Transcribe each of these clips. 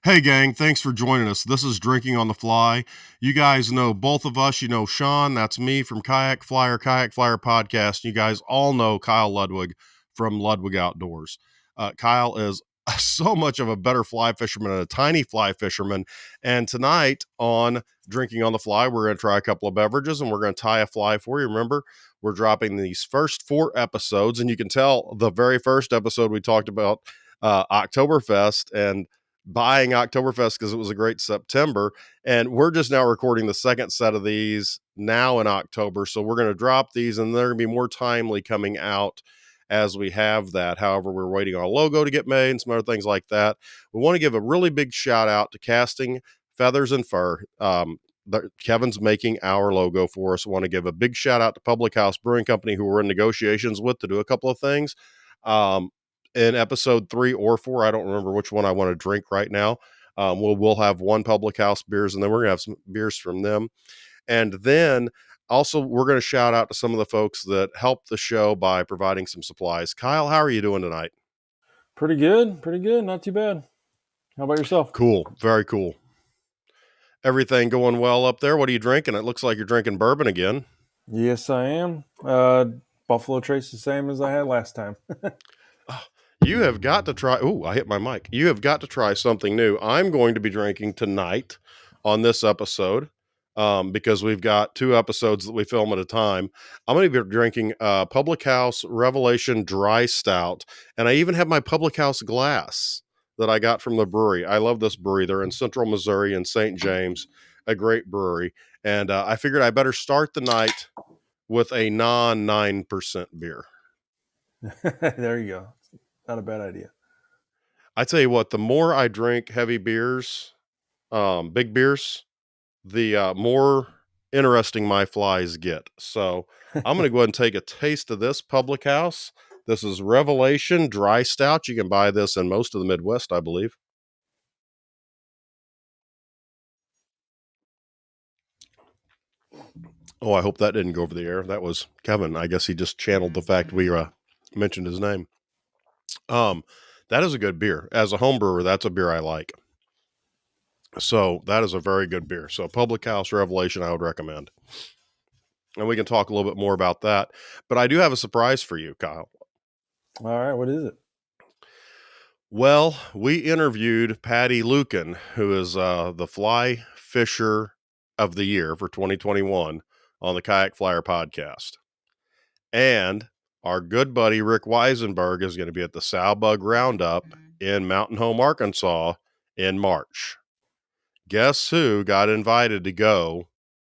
Hey, gang, thanks for joining us. This is Drinking on the Fly. You guys know both of us. You know Sean, that's me from Kayak Flyer podcast. You guys all know Kyle Ludwig from Ludwig Outdoors. Kyle is so much of a better fly fisherman and a tiny fly fisherman. And tonight on Drinking on the Fly, we're going to try a couple of beverages and we're going to tie a fly for you. Remember, we're dropping these first 4 episodes, and you can tell the very first episode we talked about Oktoberfest and buying Oktoberfest because it was a great September. And we're just now recording the second set of these now in October. So we're going to drop these and they're going to be more timely coming out as we have that. However, we're waiting on a logo to get made and some other things like that. We want to give a really big shout out to Casting Feathers and Fur. Kevin's making our logo for us. I want to give a big shout out to Public House Brewing Company, who we're in negotiations with to do a couple of things. In episode 3 or 4, I don't remember which one I want to drink right now. We'll have one Public House beers, and then we're gonna have some beers from them. And then also we're going to shout out to some of the folks that helped the show by providing some supplies. Kyle, how are you doing tonight? Pretty good. Pretty good. Not too bad. How about yourself? Cool. Very cool. Everything going well up there? What are you drinking? It looks like you're drinking bourbon again. Yes, I am. Buffalo Trace the same as I had last time. You have got to try. Ooh, I hit my mic. You have got to try something new. I'm going to be drinking tonight on this episode because we've got 2 episodes that we film at a time. I'm going to be drinking Public House Revelation Dry Stout, and I even have my Public House glass that I got from the brewery. I love this brewery. They're in Central Missouri in St. James, a great brewery. And I figured I better start the night with a non 9% beer. There you go. Not a bad idea. I tell you what, the more I drink heavy beers, big beers, the more interesting my flies get. So I'm going to go ahead and take a taste of this Public House. This is Revelation Dry Stout. You can buy this in most of the Midwest, I believe. Oh, I hope that didn't go over the air. That was Kevin. I guess he just channeled the fact we mentioned his name. Um, that is a good beer. As a home brewer, that's a beer I like. So that is a very good beer. So Public House Revelation, I would recommend. And we can talk a little bit more about that. But I do have a surprise for you, Kyle. All right. What is it? Well, we interviewed Patty Lucan, who is the fly fisher of the year for 2021 on the Kayak Flyer podcast. And our good buddy Rick Weisenberg is going to be at the Sow Bug Roundup in Mountain Home, Arkansas in March. Guess who got invited to go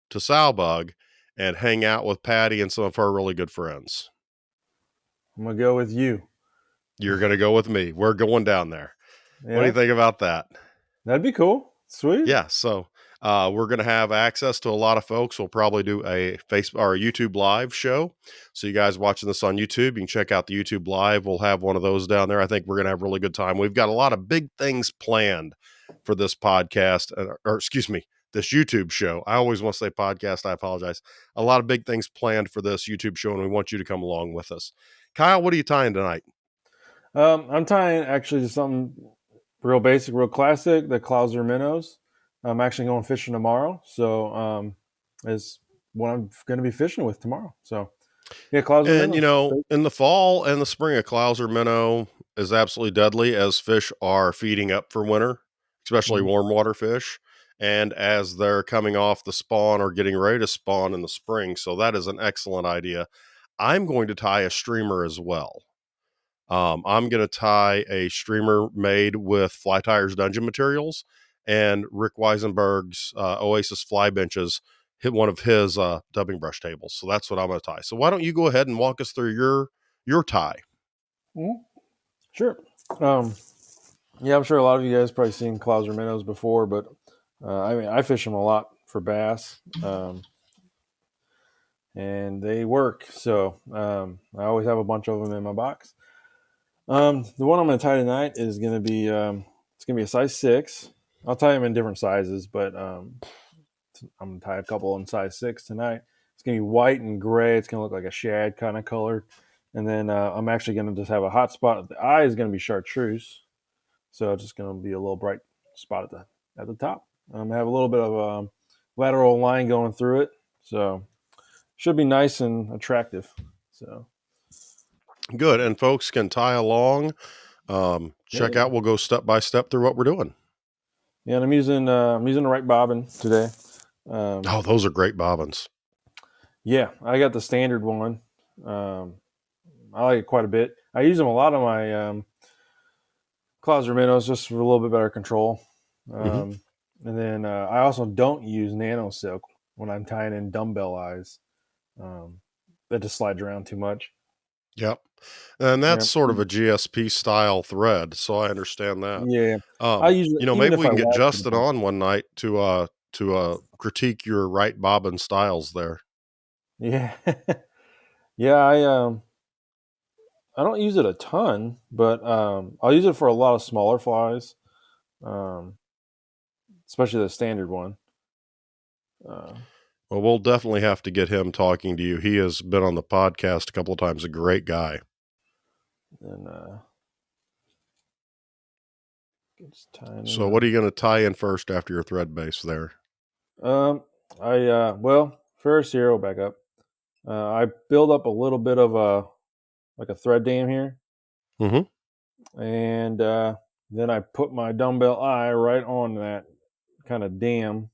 to Sow Bug and hang out with Patty and some of her really good friends? I'm gonna go with you. You're going to go with me. We're going down there. What do you Yeah, think about that? that'd be cool. Sweet. Yeah, so we're going to have access to a lot of folks. We'll probably do a Facebook or a YouTube live show. So you guys watching this on YouTube, you can check out the YouTube live. We'll have one of those down there. I think we're going to have a really good time. We've got a lot of big things planned for this podcast, or excuse me, this YouTube show. I always want to say podcast. I apologize. A lot of big things planned for this YouTube show, and we want you to come along with us. Kyle, what are you tying tonight? I'm tying actually to something real basic, real classic. The Clouser minnows. I'm actually going fishing tomorrow, so is what I'm going to be fishing with tomorrow. So yeah, Clouser And, minnows. in the fall and the spring, a Clouser minnow is absolutely deadly as fish are feeding up for winter, especially Mhm. warm water fish. And as they're coming off the spawn or getting ready to spawn in the spring. So that is an excellent idea. I'm going to tie a streamer as well. I'm going to tie a streamer made with Fly Tires Dungeon Materials and Rick Weisenberg's Oasis Fly Benches hit one of his dubbing brush tables. So that's what I'm going to tie. So why don't you go ahead and walk us through your tie? Mhm. Sure. Um, Yeah, I'm sure a lot of you guys probably seen Clouser minnows before, but I mean, I fish them a lot for bass, and they work. So I always have a bunch of them in my box. The one I'm going to tie tonight is going to be it's going to be a size 6. I'll tie them in different sizes, but I'm going to tie a couple in size 6 tonight. It's going to be white and gray. It's going to look like a shad kind of color, and then I'm actually going to just have a hot spot. The eye is going to be chartreuse. So it's just going to be a little bright spot at the top. I have a little bit of lateral line going through it, so should be nice and attractive. So Good. And folks can tie along. Check yeah, out, we'll go step by step through what we're doing. yeah. And I'm using the right bobbin today. Oh, those are great bobbins. Yeah, I got the standard one. I like it quite a bit. I use them a lot on my Clouser minnows just for a little bit better control. And then I also don't use nano silk when I'm tying in dumbbell eyes. That just slides around too much. Yep. And that's Yeah, sort of a GSP style thread, so I understand that. yeah. I usually, even Maybe if we I can get wax Justin it, on one night to critique your right bobbin styles there. yeah, yeah. I don't use it a ton, but I'll use it for a lot of smaller flies, um, especially the standard one. Uh, Well, we'll definitely have to get him talking to you. He has been on the podcast a couple of times, a great guy. and just tying in So what are you going to tie in first after your thread base there? well, first here, we'll back up. I build up a little bit of a thread dam here, and then I put my dumbbell eye right on that kind of dam.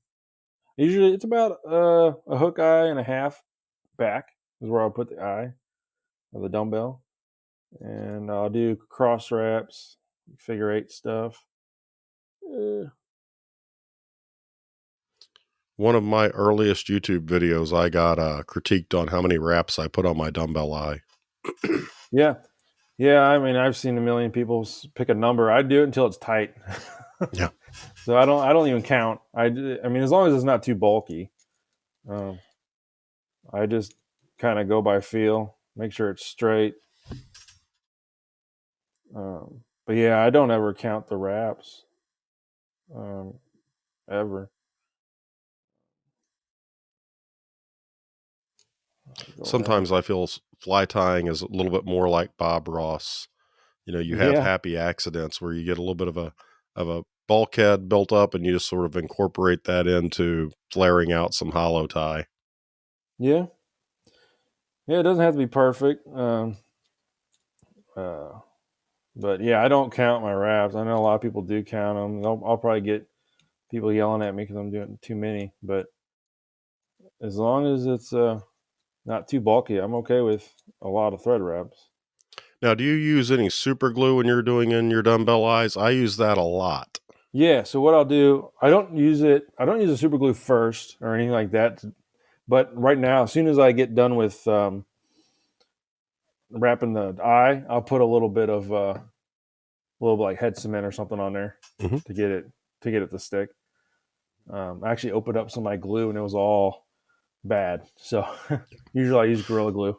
Usually, it's about a hook eye and a half back is where I'll put the eye of the dumbbell, and I'll do cross wraps, figure eight stuff. One of my earliest YouTube videos, I got critiqued on how many wraps I put on my dumbbell eye. Yeah, yeah. I mean, I've seen a million people pick a number. I do it until it's tight. Yeah. So I don't even count. I mean, as long as it's not too bulky, I just kind of go by feel, make sure it's straight. But yeah, I don't ever count the wraps, ever. Sometimes I feel fly tying is a little bit more like Bob Ross. You have Yeah, happy accidents where you get a little bit of a bulkhead built up and you just sort of incorporate that into flaring out some hollow tie. yeah, yeah. It doesn't have to be perfect. But yeah, I don't count my wraps. I know a lot of people do count them. I'll probably get people yelling at me because I'm doing too many. But as long as it's not too bulky, I'm okay with a lot of thread wraps. Now, do you use any super glue when you're doing in your dumbbell eyes? I use that a lot. Yeah. So what I'll do, I don't use the super glue first or anything like that. But right now, as soon as I get done with wrapping the eye, I'll put a little bit of like head cement or something on there to get it to stick. I actually opened up some of my glue and it was all bad. So usually I use Gorilla Glue.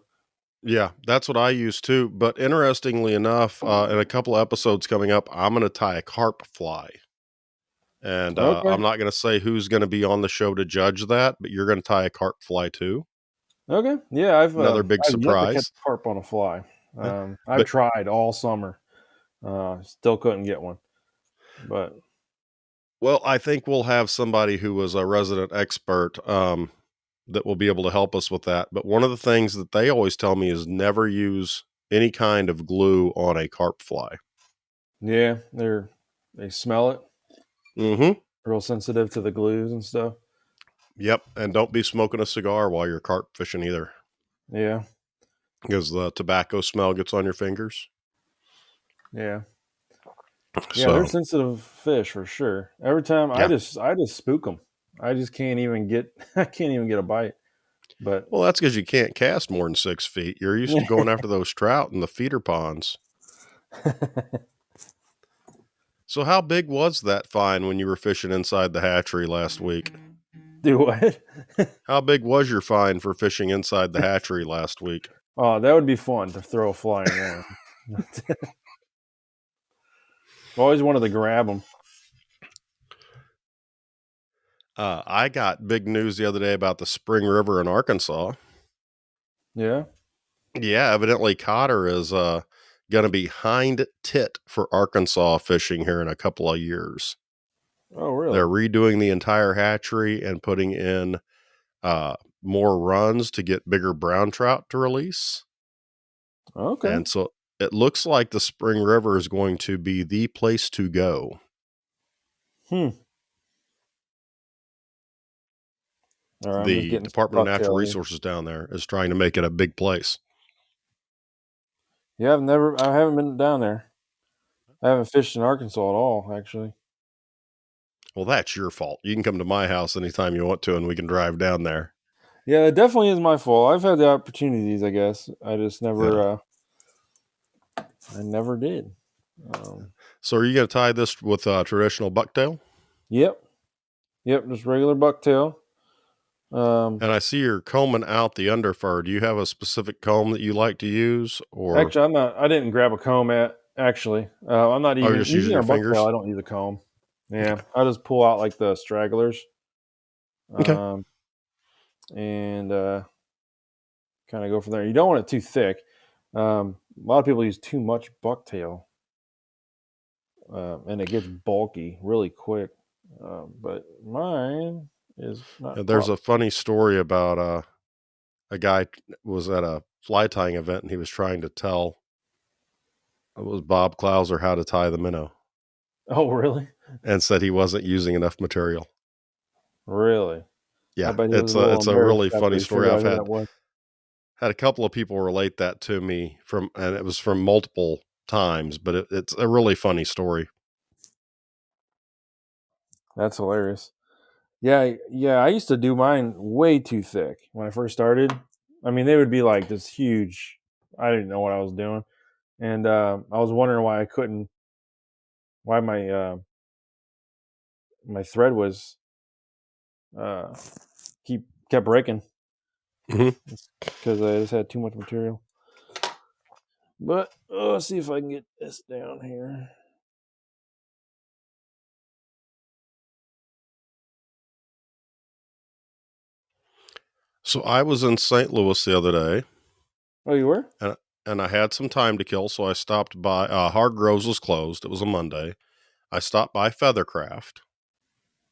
Yeah, that's what I use too. But interestingly enough, in a couple episodes coming up, I'm going to tie a carp fly. And Okay. I'm not going to say who's going to be on the show to judge that, but you're going to tie a carp fly too. Okay. Yeah, Another big I've yet to catch surprise. a carp on a fly. Yeah. I've tried all summer. Still couldn't get one. But Well, I think we'll have somebody who was a resident expert that will be able to help us with that. But one of the things that they always tell me is never use any kind of glue on a carp fly. yeah, they smell it. Mm-hmm. Real sensitive to the glues and stuff. Yep. And don't be smoking a cigar while you're carp fishing either, Yeah. because the tobacco smell gets on your fingers. Yeah. Yeah, they're So, sensitive fish for sure. Every time yeah. I just spook them. I just can't even get I can't even get a bite. But Well, that's because you can't cast more than 6 feet. You're used to going after those trout in the feeder ponds. So how big was that fine when you were fishing inside the hatchery last week? do what? How big was your fine for fishing inside the hatchery last week? Oh, that would be fun to throw a fly in there. I always wanted to grab them. I got big news the other day about the Spring River in Arkansas. Yeah. Yeah, evidently Cotter is going to be hind tit for Arkansas fishing here in a couple of years. Oh, really? They're redoing the entire hatchery and putting in more runs to get bigger brown trout to release. Okay. And so it looks like the Spring River is going to be the place to go. Hmm. All right, I'm just The getting some Department of Natural bucktail here. Resources down there is trying to make it a big place. Yeah, I haven't been down there. I haven't fished in Arkansas at all, actually. Well, that's your fault. You can come to my house anytime you want to, and we can drive down there. Yeah, it definitely is my fault. I've had the opportunities, I guess. I just Yeah. I never did. Um, So are you going to tie this with traditional bucktail? yep, yep, just regular bucktail. And I see you're combing out the underfur. Do you have a specific comb that you like to use, or Actually, I'm not. I didn't grab a comb at. Actually, I'm not are you even just using using your our bucktail. fingers? I don't use a comb. Okay. Yeah, I just pull out like the stragglers, Okay. um, and kind of go from there. You don't want it too thick. A lot of people use too much bucktail, and it gets bulky really quick. But mine is not a There's problem. a funny story about a guy was at a fly tying event and he was trying to tell it was Bob Clouser how to tie the minnow Oh, really? and said he wasn't using enough material. Really? I Yeah, bet he was a little it's a embarrassed really after funny he story. figured out I've who that was. had a couple of people relate that to me from, and it was from multiple times, but it's a really funny story. That's hilarious. Yeah, yeah. I used to do mine way too thick when I first started. I mean, they would be like this huge. I didn't know what I was doing, and I was wondering why I couldn't. Why my thread was uh, kept breaking Hmm. because I just had too much material. But let's see if I can get this down here. So I was in St. Louis the other day, Oh, you were? and I had some time to kill, so I stopped by. Hargroves was closed. It was a Monday. I stopped by Feathercraft.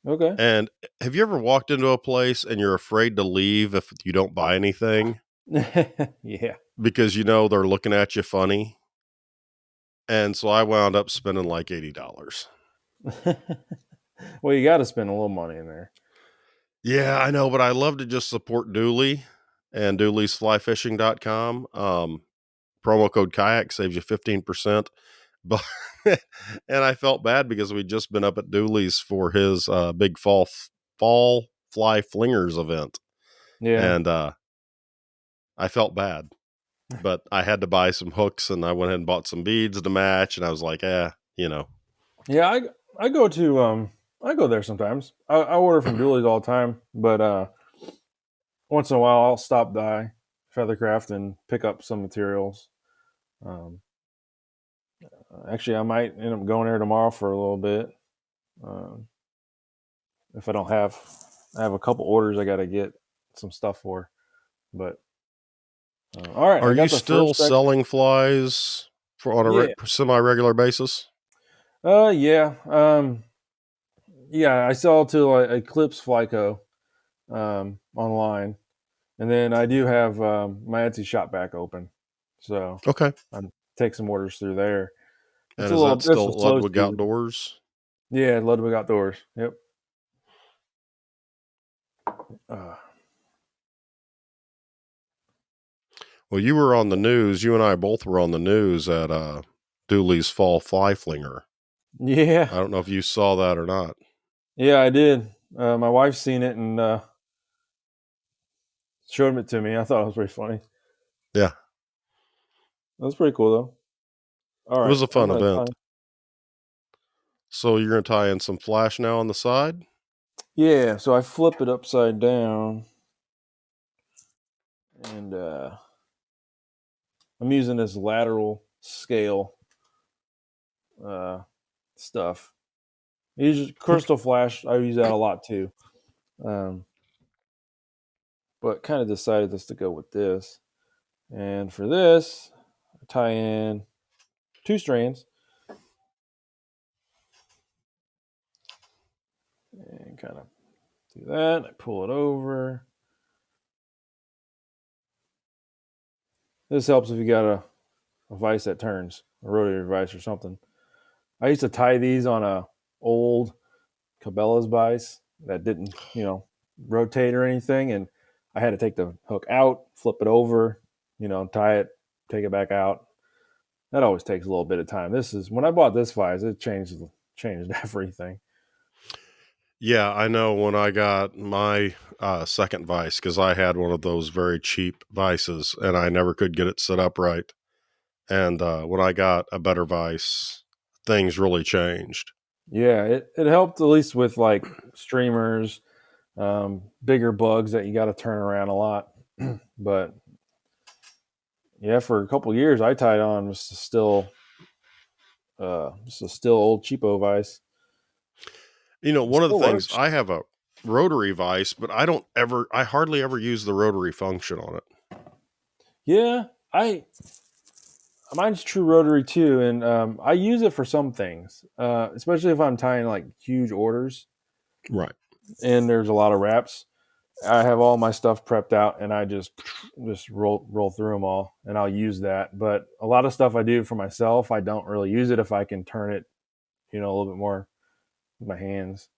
Okay. And have you ever walked into a place and you're afraid to leave if you don't buy anything Yeah. because you know they're looking at you funny? And so I wound up spending like $80. Well, you got to spend a little money in there. Yeah, I know, but I love to just support Dooley and dooley'sflyfishing.com. Promo code kayak saves you 15%. But and I felt bad because we'd just been up at Dooley's for his big fall fly flingers event. Yeah. And I felt bad. But I had to buy some hooks and I went ahead and bought some beads to match. And I was like, you know, Yeah, I go to I go there sometimes. I order from Dooley's all the time, but once in a while I'll stop by Feathercraft and pick up some materials. Um, Actually, I might end up going there tomorrow for a little bit. Um, if I don't have, I have a couple orders I got to get some stuff for. But all right, are I you got the still first section. selling flies for on a Yeah, semi regular basis? yeah, yeah. I sell to like Eclipse Flyco online. And then I do have my Etsy shop back open, so Okay. I take some orders through there. It's And a is little, that it's still a at slow Ludwig season. Outdoors? Yeah, Ludwig Outdoors. Yep. Uh, Well, you were on the news. You and I both were on the news at Dooley's Fall Fly Flinger. yeah, I don't know if you saw that or not. yeah, I did. My wife's seen it and showed it to me. I thought it was pretty funny. Yeah, That was pretty cool though. All it right, was a I'm fun gonna event. tie. So you're going to tie in some flash now on the side? Yeah, so I flip it upside down, and I'm using this lateral scale uh, stuff. I use Okay. crystal flash. I use that a lot too. Um, but kind of decided just to go with this. And for this, I tie in two strands. And kind of do that. I pull it over. This helps if you got a vise that turns, a rotary vise or something. I used to tie these on a old Cabela's vise that didn't, rotate or anything, and I had to take the hook out, flip it over, tie it, take it back out. That always takes a little bit of time. This is when I bought this vise, it changed everything. Yeah, I know when I got my second vise, because I had one of those very cheap vices and I never could get it set up right. And when I got a better vise, things really changed. Yeah, it helped at least with like streamers, bigger bugs that you got to turn around a lot. But yeah, for a couple years I tied on just a still old cheapo vise. It One of the still things, works. I have a rotary vise, but I hardly ever use the rotary function on it. Yeah, I mine's true rotary too, and I use it for some things, especially if I'm tying like huge orders Right. and there's a lot of wraps. I have all my stuff prepped out, and I just roll through them all, and I'll use that. But a lot of stuff I do for myself, I don't really use it if I can turn it, a little bit more with my hands,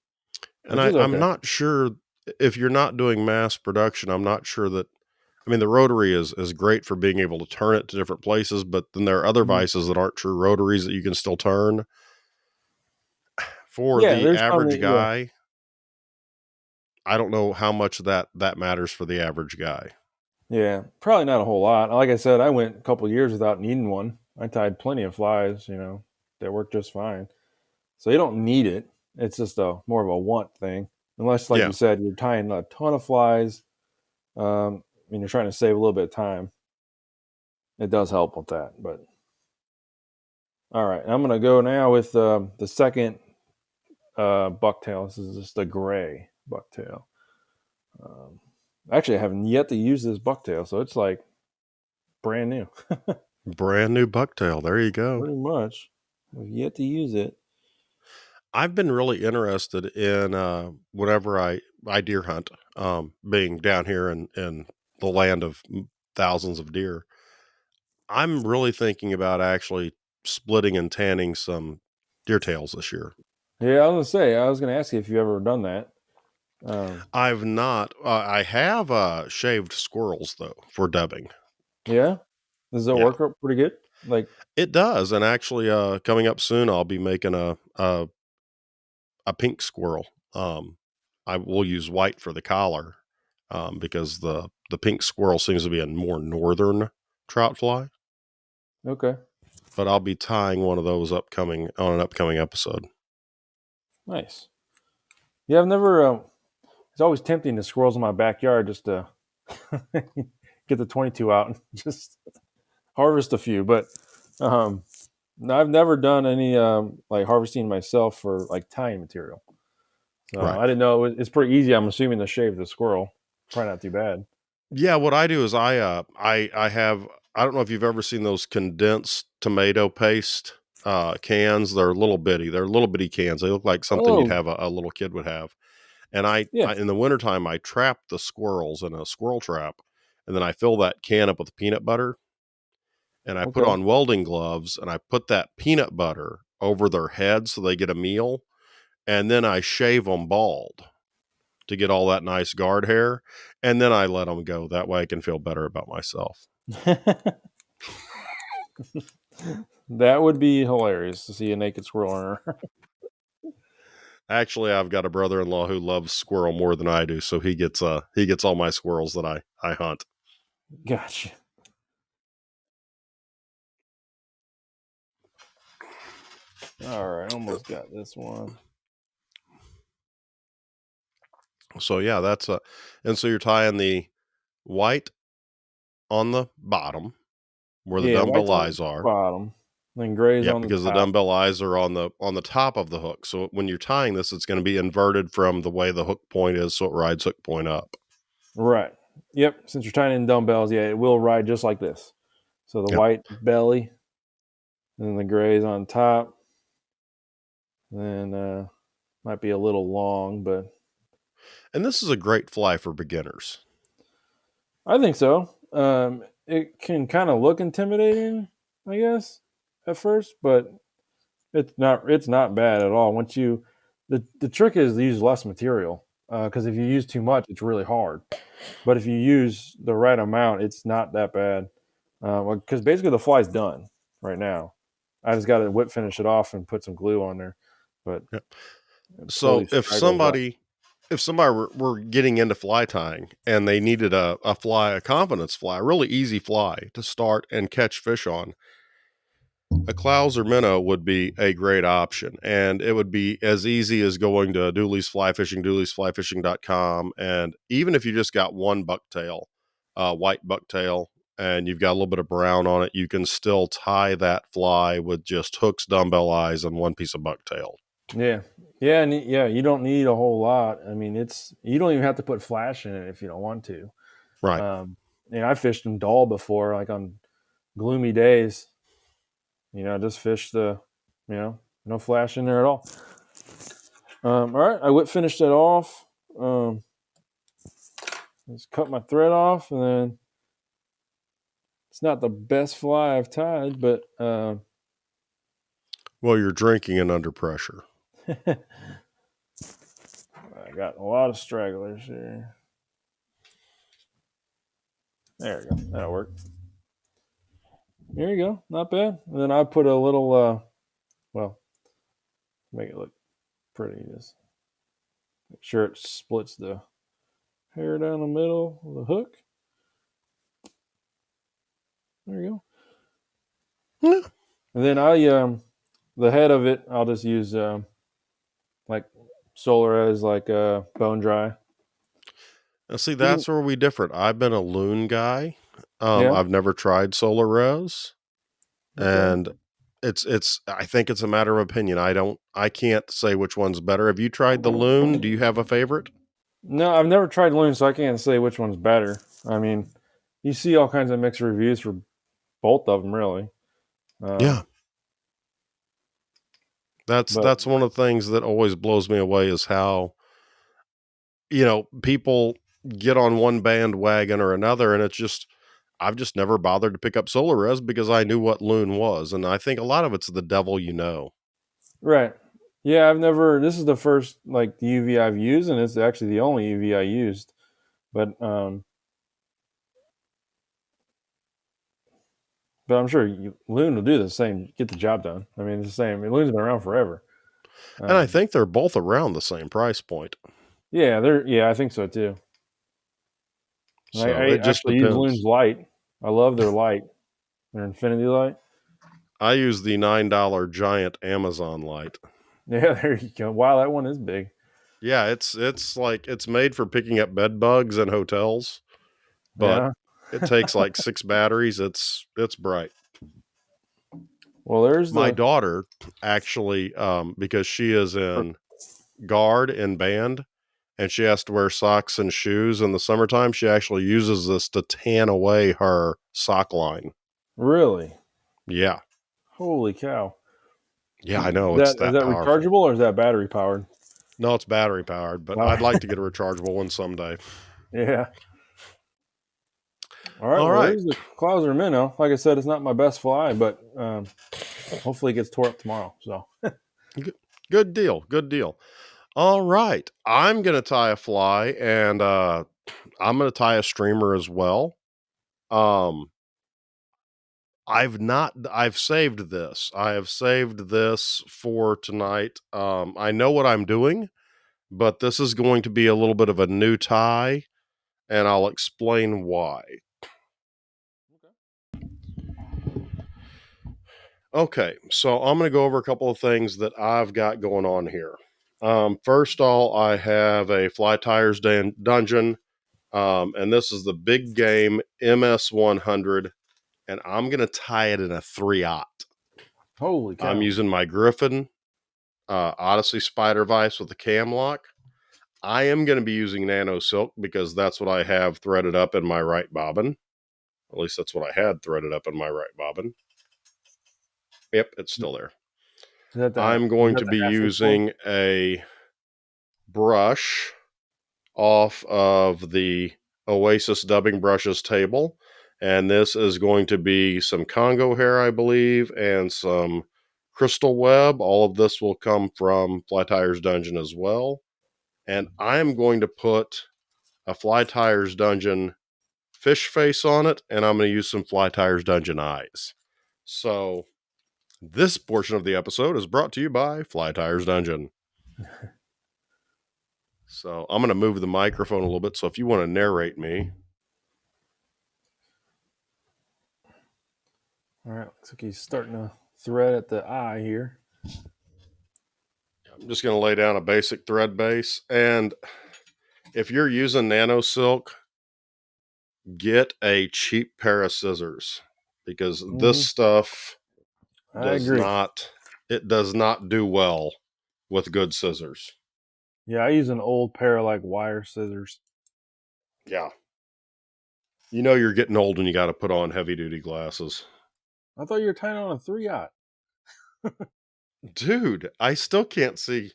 And which is I'm okay. not sure if you're not doing mass production, I'm not sure that, I mean, the rotary is great for being able to turn it to different places, but then there are other Mhm. vices that aren't true rotaries that you can still turn. For Yeah, the there's some average that, yeah, guy, I don't know how much that matters for the average guy. yeah, probably not a whole lot. Like I said, I went a couple years without needing one. I tied plenty of flies, that worked just fine. So you don't need it. It's just a more of a want thing. Unless, like you Yeah. said, you're tying a ton of flies, and you're trying to save a little bit of time. It does help with that. But all right, I'm gonna go now with the second bucktail. This is just a gray bucktail. Um, Actually, I haven't yet to use this bucktail, so it's like brand new, Brand new bucktail. There you go. pretty much. I've yet to use it. I've been really interested in whenever I deer hunt, being down here in the land of thousands of deer. I'm really thinking about actually splitting and tanning some deer tails this year. Yeah, I was gonna ask you if you ever done that. Um, I've not. I have shaved squirrels though for dubbing. yeah, does it Yeah, work out pretty good? Like, it does. And actually, coming up soon, I'll be making a pink squirrel. I will use white for the collar, because the pink squirrel seems to be a more northern trout fly. okay, But I'll be tying one of those upcoming on an upcoming episode. nice. Yeah, I've never. It's always tempting to squirrels in my backyard just to get the 22 out and just harvest a few. But um, no, I've never done any like harvesting myself for like tying material. So Right. I didn't know it's pretty easy. I'm assuming to shave the squirrel. Probably not too bad. Yeah, what I do is I have, I don't know if you've ever seen those condensed tomato paste cans. They're little bitty. They're little bitty cans. They look like something you'd Oh, have a little kid would have. And yeah. I in the wintertime I trap the squirrels in a squirrel trap, and then I fill that can up with peanut butter, and I put Okay. on welding gloves, and I put that peanut butter over their heads so they get a meal, and then I shave them bald to get all that nice guard hair, and then I let them go. That way I can feel better about myself. That would be hilarious to see a naked squirrel on her. Actually, I've got a brother-in-law who loves squirrel more than I do, so he gets all my squirrels that I hunt. Gotcha. All right, almost got this one. So yeah, and so you're tying the white on the bottom where the Yeah, dumbbell white's on eyes the are. bottom, then gray's Yeah, on the because the top. dumbbell eyes are on the top of the hook. So when you're tying this, it's going to be inverted from the way the hook point is, so it rides hook point up. Right. Yep. Since you're tying in dumbbells, yeah, it will ride just like this. So the Yep. white belly, and then the gray's on top. Then might be a little long, but And this is a great fly for beginners. I think so. It can kind of look intimidating, I guess, at first, but it's not bad at all. Once you the trick is to use less material, because if you use too much, it's really hard. But if you use the right amount, it's not that bad. Because basically the fly's done right now. I just got to whip finish it off and put some glue on there, but Yep. it totally So straggles out. if somebody were getting into fly tying and they needed a confidence fly, a really easy fly to start and catch fish on, a Clouser minnow would be a great option. And it would be as easy as going to Dooley's Fly Fishing, dooley'sflyfishing.com. And even if you just got one bucktail, white bucktail, and you've got a little bit of brown on it, you can still tie that fly with just hooks, dumbbell eyes, and one piece of bucktail. Yeah, yeah, and yeah, you don't need a whole lot. I mean, you don't even have to put flash in it if you don't want to. Right. I fished in Doll before, like on gloomy days. Just fish no flash in there at all. All right, I whip finished it off. Just cut my thread off, and then it's not the best fly I've tied, but Well, you're drinking and under pressure. I got a lot of stragglers here. There we go. That'll work. There you go. Not bad. And then I put a little, make it look pretty. Just make sure it splits the hair down the middle of the hook. There you go. Yeah. And then the head of it, I'll just use like Solares, like bone dry. Now, see, that's where we differ. I've been a loon guy. Yeah. I've never tried Solar Res, Okay. and it's. I think it's a matter of opinion. I can't say which one's better. Have you tried the loon? Do you have a favorite? No, I've never tried loon, so I can't say which one's better. I mean, you see all kinds of mixed reviews for both of them, really. Yeah. That's one of the things that always blows me away is how, people get on one bandwagon or another, and I've just never bothered to pick up Solar Res because I knew what loon was, and I think a lot of it's the devil you know. Right. Yeah, this is the first like UV I've used, and it's actually the only UV I used. But I'm sure loon will do the same, get the job done. I mean, it's the same. Loon's been around forever. And I think they're both around the same price point. Yeah, I think so too. So I it just actually use depends. Loon's light. I love their light, their infinity light. I use the $9 giant Amazon light. Yeah, there you go. Wow, that one is big. Yeah, it's like it's made for picking up bed bugs in hotels, but Yeah. it takes like 6 batteries. It's bright. Well, there's My daughter actually, because she is in guard and band, and she has to wear socks and shoes in the summertime, she actually uses this to tan away her sock line. Really? Yeah. Holy cow. Yeah, I know. Is It's that that powerful. rechargeable or is that battery powered? No, it's battery powered, but Wow. I'd like to get a rechargeable one someday. Yeah. All right. All Well, right. there's the Clouser minnow. Like I said, it's not my best fly, but hopefully it gets tore up tomorrow. So Good deal. Good deal. All right. I'm going to tie a fly, and I'm going to tie a streamer as well. I've saved this. I have saved this for tonight. I know what I'm doing, but this is going to be a little bit of a new tie, and I'll explain why. Okay, so I'm going to go over a couple of things that I've got going on here. First of all, I have a Fly Tires Dungeon, and this is the big game MS100, and I'm going to tie it in a 3/0. holy cow. I'm using my Griffin Odyssey Spider Vise with a cam lock. I am going to be using Nano Silk because that's what I have threaded up in my right bobbin. At least that's what I had threaded up in my right bobbin. Yep, it's still there. I'm going to be using a brush off of the Oasis Dubbing Brushes table. And this is going to be some Congo hair, I believe, and some crystal web. All of this will come from Fly Tires Dungeon as well. And I'm going to put a Fly Tires Dungeon fish face on it, and I'm going to use some Fly Tires Dungeon eyes. So this portion of the episode is brought to you by Fly Tires Dungeon. So I'm going to move the microphone a little bit. So if you want to narrate me. All right, looks like he's starting to thread at the eye here. I'm just going to lay down a basic thread base. And if you're using Nano Silk, get a cheap pair of scissors, because this stuff does not do well with good scissors. Yeah, I use an old pair of like wire scissors. Yeah. You know you're getting old when you got to put on heavy duty glasses. I thought you were tying on a 3/0. Dude, I still can't see.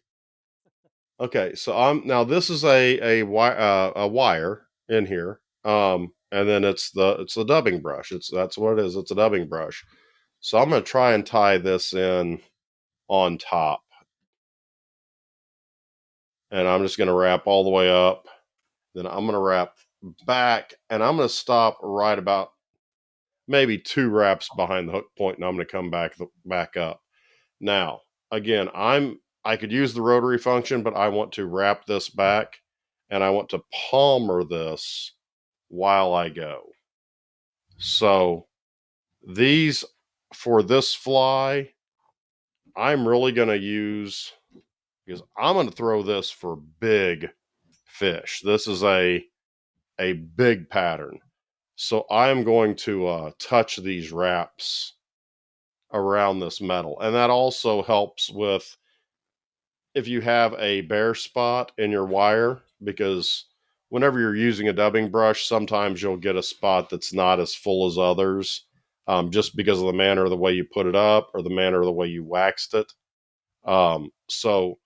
Okay, so now this is a wire in here. And then it's the dubbing brush. That's what it is. It's a dubbing brush. So I'm going to try and tie this in on top. And I'm just going to wrap all the way up. Then I'm going to wrap back, and I'm going to stop right about maybe 2 wraps behind the hook point, and I'm going to come back up. Now, again, I could use the rotary function, but I want to wrap this back, and I want to palmer this while I go. So these, for this fly, I'm really going to use, because I'm going to throw this for big fish. This is a big pattern. So I'm going to touch these wraps around this metal. And that also helps with if you have a bare spot in your wire, because whenever you're using a dubbing brush, sometimes you'll get a spot that's not as full as others, just because of the manner of the way you put it up or the manner of the way you waxed it. So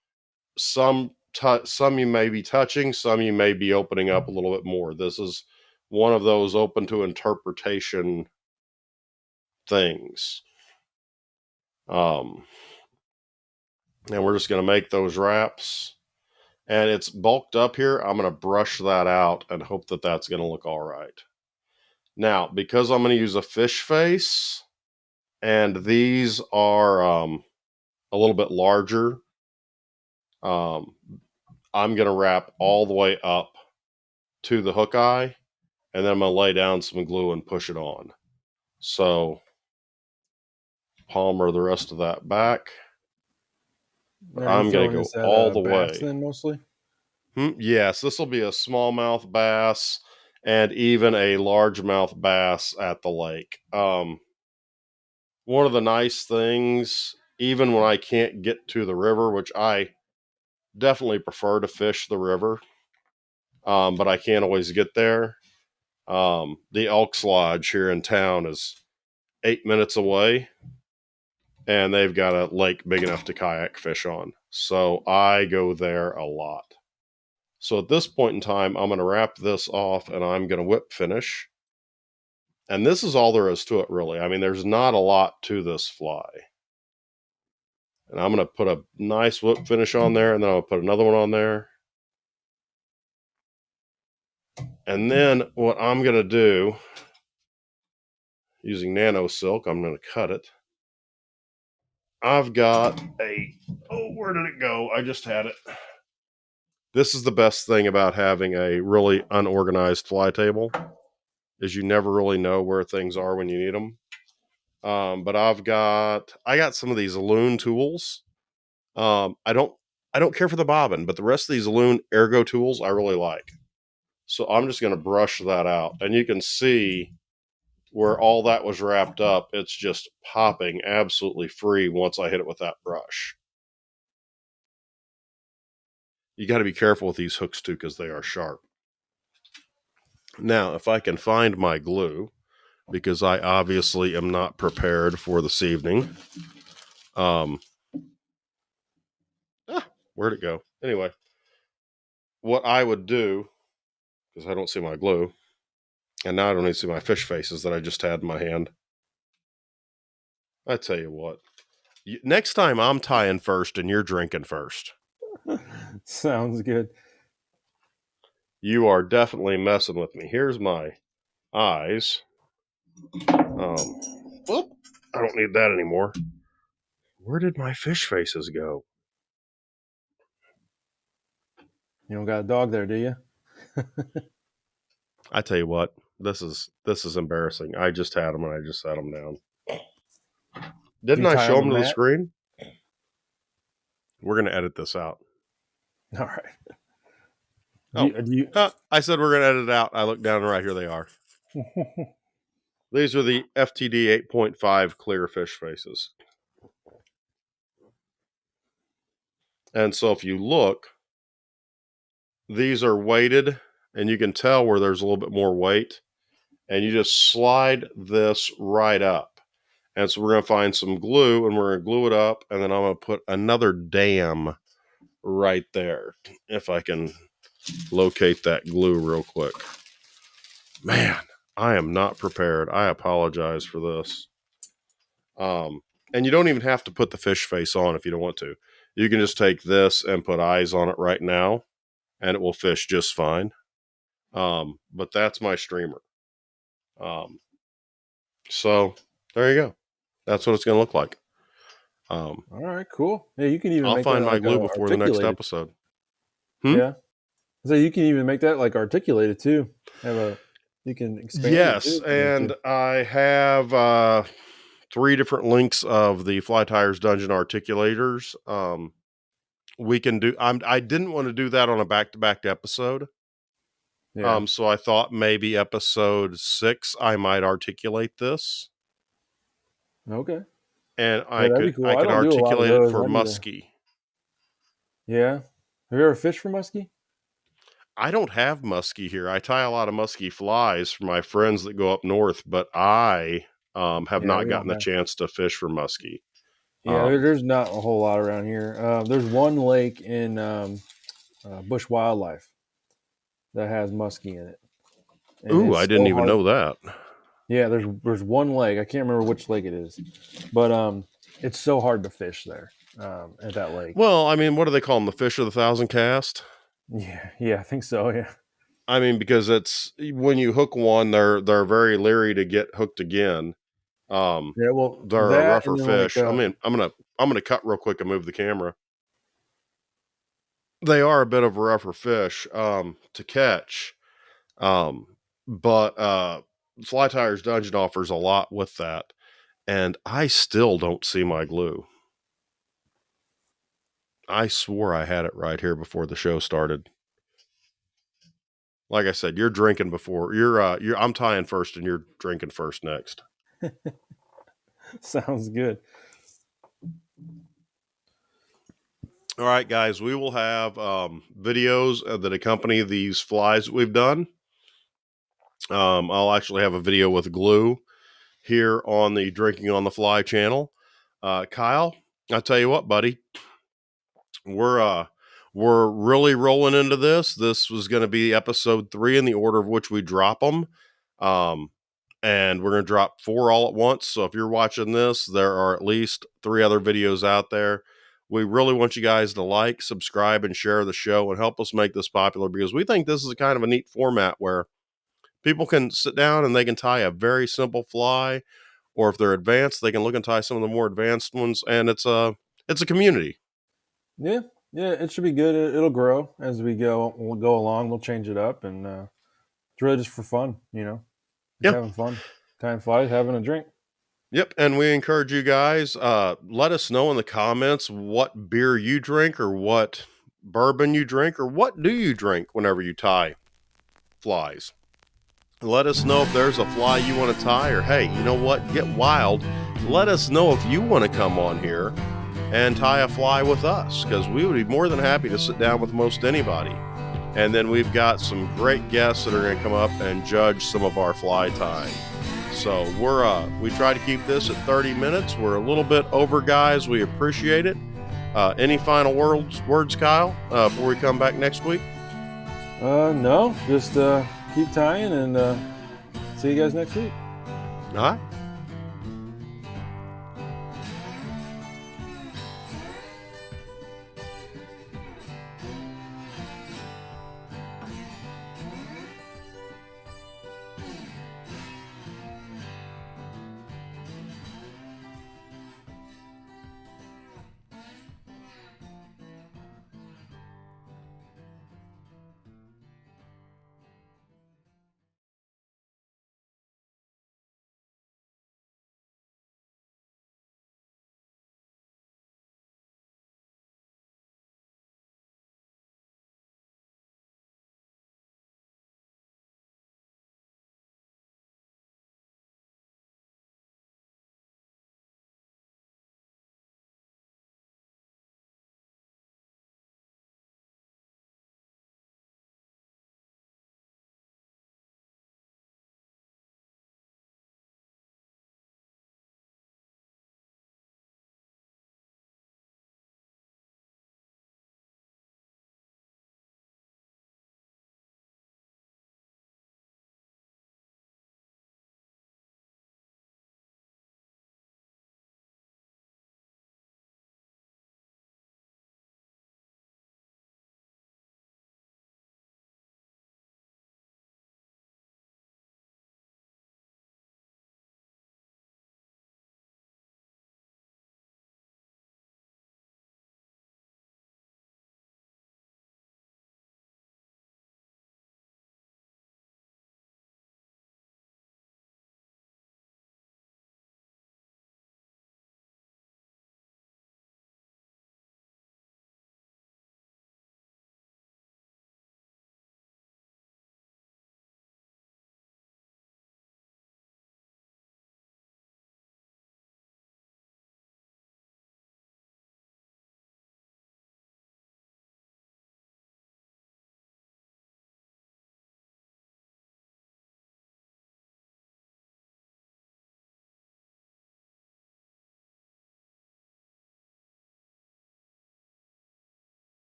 some you may be touching, some you may be opening up a little bit more. This is one of those open to interpretation things. And we're just going to make those wraps. And it's bulked up here. I'm going to brush that out and hope that that's going to look all right. Now, because I'm going to use a fish face, and these are a little bit larger, I'm going to wrap all the way up to the hook eye, and then I'm going to lay down some glue and push it on. So palmer the rest of that back. I'm going to go all the way. Then mostly? Yes, this will be a smallmouth bass and even a largemouth bass at the lake. One of the nice things, even when I can't get to the river, which I definitely prefer to fish the river, but I can't always get there. The Elks Lodge here in town is 8 minutes away, and they've got a lake big enough to kayak fish on. So I go there a lot. So at this point in time, I'm going to wrap this off, and I'm going to whip finish. And this is all there is to it, really. I mean, there's not a lot to this fly. And I'm going to put a nice whip finish on there, and then I'll put another one on there. And then what I'm going to do, using Nano Silk, I'm going to cut it. I've got where did it go? I just had it. This is the best thing about having a really unorganized fly table, is you never really know where things are when you need them. But I got some of these Loon tools. I don't care for the bobbin, but the rest of these Loon Ergo tools I really like. So I'm just going to brush that out, and you can see where all that was wrapped up. It's just popping absolutely free once I hit it with that brush. You got to be careful with these hooks too, because they are sharp. Now, if I can find my glue, because I obviously am not prepared for this evening. Where'd it go? Anyway, what I would do, because I don't see my glue, and now I don't need to see my fish faces that I just had in my hand. I tell you what, next time I'm tying first and you're drinking first. Sounds good. You are definitely messing with me. Here's my eyes. Whoop, I don't need that anymore. Where did my fish faces go? You don't got a dog there, do you? I tell you what, this is embarrassing. I just had them and I just set them down. Didn't I show them to the screen? We're going to edit this out. All right. I said we're going to edit it out. I look down and right here they are. These are the FTD 8.5 clear fish faces. And so if you look, these are weighted, and you can tell where there's a little bit more weight. And you just slide this right up. And so we're going to find some glue, and we're going to glue it up, and then I'm going to put another dam right there, if I can locate that glue real quick. Man, I am not prepared. I apologize for this. And you don't even have to put the fish face on if you don't want to. You can just take this and put eyes on it right now, and it will fish just fine. But that's my streamer. So there you go. That's what it's going to look like. All right, cool. Yeah, you can even. I'll find my glue before the next episode. Yeah, so you can even make that like articulated too. You can expand. Yes, and I have 3 different links of the Fly Tires Dungeon articulators. We can do. I didn't want to do that on a back-to-back episode. Yeah. So I thought maybe episode 6 I might articulate this. Okay. And I could articulate it for muskie. Yeah. Have you ever fished for muskie? I don't have muskie here. I tie a lot of muskie flies for my friends that go up north, but I have not gotten the chance to fish for muskie. Yeah, there's not a whole lot around here. There's one lake in Bush Wildlife that has muskie in it. Ooh, I didn't even know that. Yeah, there's one lake. I can't remember which lake it is, but it's so hard to fish there at that lake. Well, I mean, what do they call them? The fish of the thousand cast? Yeah, I think so. Yeah. I mean, because it's when you hook one, they're very leery to get hooked again. Yeah, well, they're a rougher fish. I mean, I'm gonna cut real quick and move the camera. They are a bit of a rougher fish to catch, but Fly Tires Dungeon offers a lot with that, and I still don't see my glue. I swore I had it right here before the show started. Like I said, you're drinking before I'm tying first, and you're drinking first next. Sounds good. All right, guys, we will have videos that accompany these flies that we've done. I'll actually have a video with glue here on the Drinking on the Fly channel. Kyle, I'll tell you what, buddy, we're really rolling into this. This was going to be episode 3 in the order of which we drop them. And we're going to drop 4 all at once. So if you're watching this, there are at least 3 other videos out there. We really want you guys to like, subscribe, and share the show and help us make this popular, because we think this is a kind of a neat format where people can sit down and they can tie a very simple fly, or if they're advanced, they can look and tie some of the more advanced ones. And it's a community. Yeah, it should be good. It'll grow as we go. We'll go along. We'll change it up, and it's really just for fun, just having fun, tying flies, having a drink. Yep, and we encourage you guys, let us know in the comments what beer you drink, or what bourbon you drink, or what do you drink whenever you tie flies. Let us know if there's a fly you want to tie, or hey, you know what, get wild. Let us know if you want to come on here and tie a fly with us, because we would be more than happy to sit down with most anybody. And then we've got some great guests that are going to come up and judge some of our fly tying. So we try to keep this at 30 minutes. We're a little bit over, guys. We appreciate it. Any final words, Kyle, before we come back next week? No, just keep tying and see you guys next week. All right.